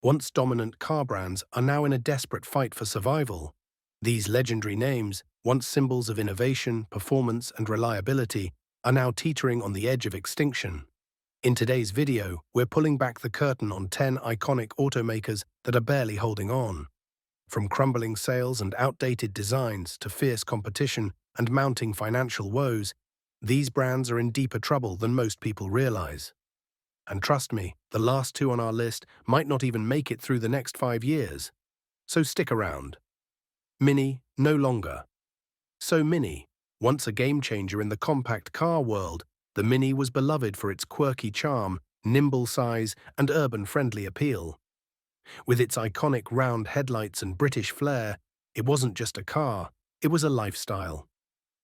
Once dominant car brands are now in a desperate fight for survival. These legendary names, once symbols of innovation, performance, and reliability, are now teetering on the edge of extinction. In today's video, we're pulling back the curtain on 10 iconic automakers that are barely holding on. From crumbling sales and outdated designs to fierce competition and mounting financial woes, these brands are in deeper trouble than most people realize. And trust me, the last two on our list might not even make it through the next 5 years. So stick around. Mini, no longer. So Mini, once a game-changer in the compact car world, the Mini was beloved for its quirky charm, nimble size, and urban-friendly appeal. With its iconic round headlights and British flair, it wasn't just a car, it was a lifestyle.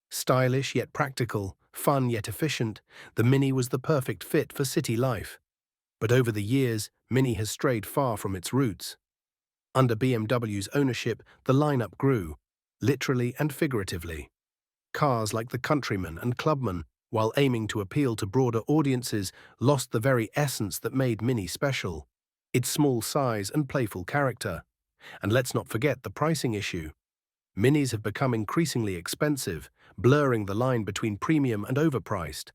Stylish yet practical, fun yet efficient, the Mini was the perfect fit for city life. But over the years, Mini has strayed far from its roots. Under BMW's ownership, the lineup grew, literally and figuratively. Cars like the Countryman and Clubman, while aiming to appeal to broader audiences, lost the very essence that made Mini special: its small size and playful character. And let's not forget the pricing issue. Minis have become increasingly expensive, blurring the line between premium and overpriced.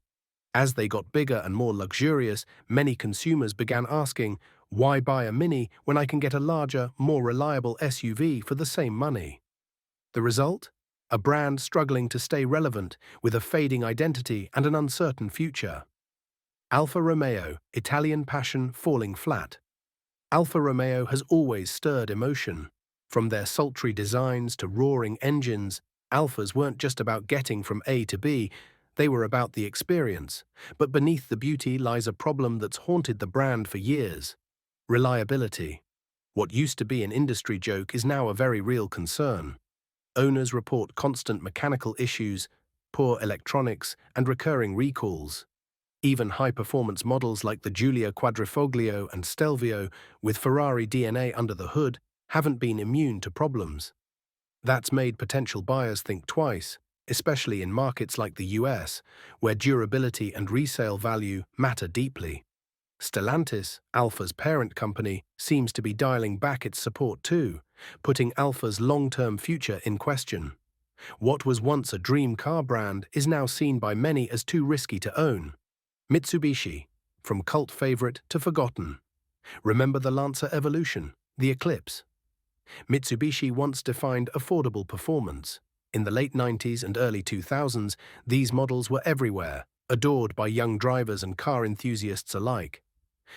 As they got bigger and more luxurious, many consumers began asking, why buy a Mini when I can get a larger, more reliable SUV for the same money? The result? A brand struggling to stay relevant, with a fading identity and an uncertain future. Alfa Romeo, Italian passion falling flat. Alfa Romeo has always stirred emotion. From their sultry designs to roaring engines, Alfas weren't just about getting from A to B, they were about the experience. But beneath the beauty lies a problem that's haunted the brand for years: reliability. What used to be an industry joke is now a very real concern. Owners report constant mechanical issues, poor electronics, and recurring recalls. Even high-performance models like the Giulia Quadrifoglio and Stelvio, with Ferrari DNA under the hood, haven't been immune to problems. That's made potential buyers think twice, especially in markets like the US, where durability and resale value matter deeply. Stellantis, Alfa's parent company, seems to be dialing back its support too, putting Alfa's long-term future in question. What was once a dream car brand is now seen by many as too risky to own. Mitsubishi, from cult favorite to forgotten. Remember the Lancer Evolution, the Eclipse? Mitsubishi once defined affordable performance. In the late 90s and early 2000s, these models were everywhere, adored by young drivers and car enthusiasts alike.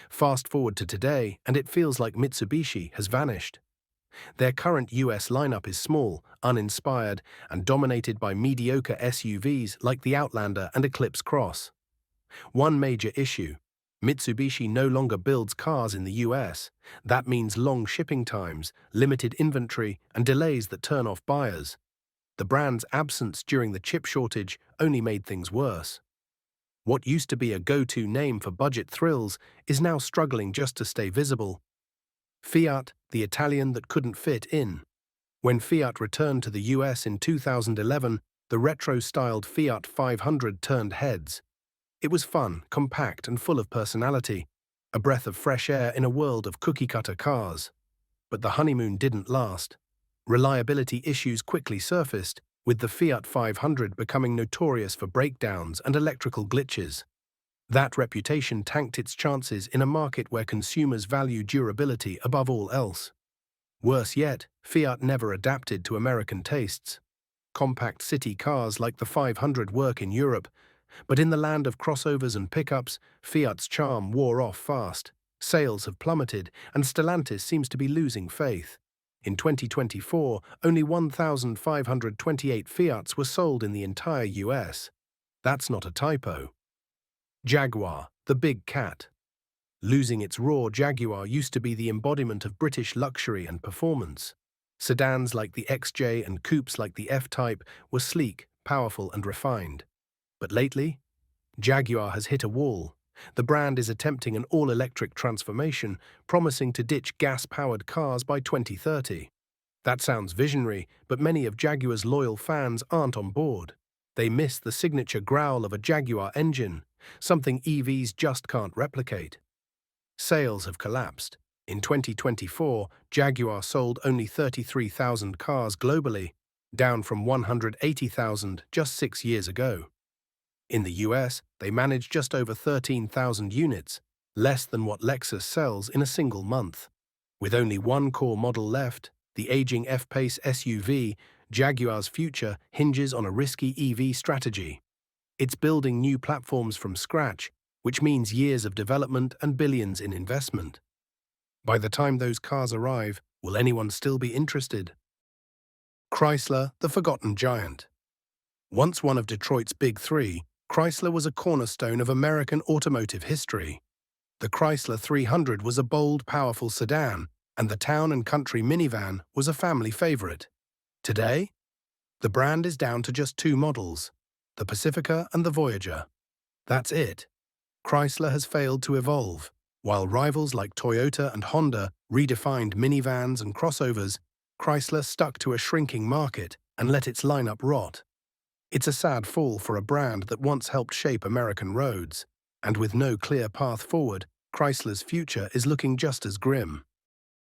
Fast forward to today, and it feels like Mitsubishi has vanished. Their current US lineup is small, uninspired, and dominated by mediocre SUVs like the Outlander and Eclipse Cross. One major issue: Mitsubishi no longer builds cars in the US. That means long shipping times, limited inventory, and delays that turn off buyers. The brand's absence during the chip shortage only made things worse. What used to be a go-to name for budget thrills is now struggling just to stay visible. Fiat, the Italian that couldn't fit in. When Fiat returned to the US in 2011, the retro-styled Fiat 500 turned heads. It was fun, compact, and full of personality, a breath of fresh air in a world of cookie-cutter cars. But the honeymoon didn't last. Reliability issues quickly surfaced, with the Fiat 500 becoming notorious for breakdowns and electrical glitches. That reputation tanked its chances in a market where consumers value durability above all else. Worse yet, Fiat never adapted to American tastes. Compact city cars like the 500 work in Europe, but in the land of crossovers and pickups, Fiat's charm wore off fast. Sales have plummeted, and Stellantis seems to be losing faith. In 2024, only 1,528 Fiats were sold in the entire US. That's not a typo. Jaguar, the big cat. Losing its roar, Jaguar used to be the embodiment of British luxury and performance. Sedans like the XJ and coupes like the F-Type were sleek, powerful, and refined. But lately, Jaguar has hit a wall. The brand is attempting an all-electric transformation, promising to ditch gas-powered cars by 2030. That sounds visionary, but many of Jaguar's loyal fans aren't on board. They miss the signature growl of a Jaguar engine, something EVs just can't replicate. Sales have collapsed. In 2024, Jaguar sold only 33,000 cars globally, down from 180,000 just 6 years ago. In the US, they managed just over 13,000 units, less than what Lexus sells in a single month. With only one core model left, the aging F-Pace SUV, Jaguar's future hinges on a risky EV strategy. It's building new platforms from scratch, which means years of development and billions in investment. By the time those cars arrive, will anyone still be interested? Chrysler, the forgotten giant. Once one of Detroit's big three, Chrysler was a cornerstone of American automotive history. The Chrysler 300 was a bold, powerful sedan, and the town and country minivan was a family favorite. Today, the brand is down to just two models, the Pacifica and the Voyager. That's it. Chrysler has failed to evolve. While rivals like Toyota and Honda redefined minivans and crossovers, Chrysler stuck to a shrinking market and let its lineup rot. It's a sad fall for a brand that once helped shape American roads, and with no clear path forward, Chrysler's future is looking just as grim.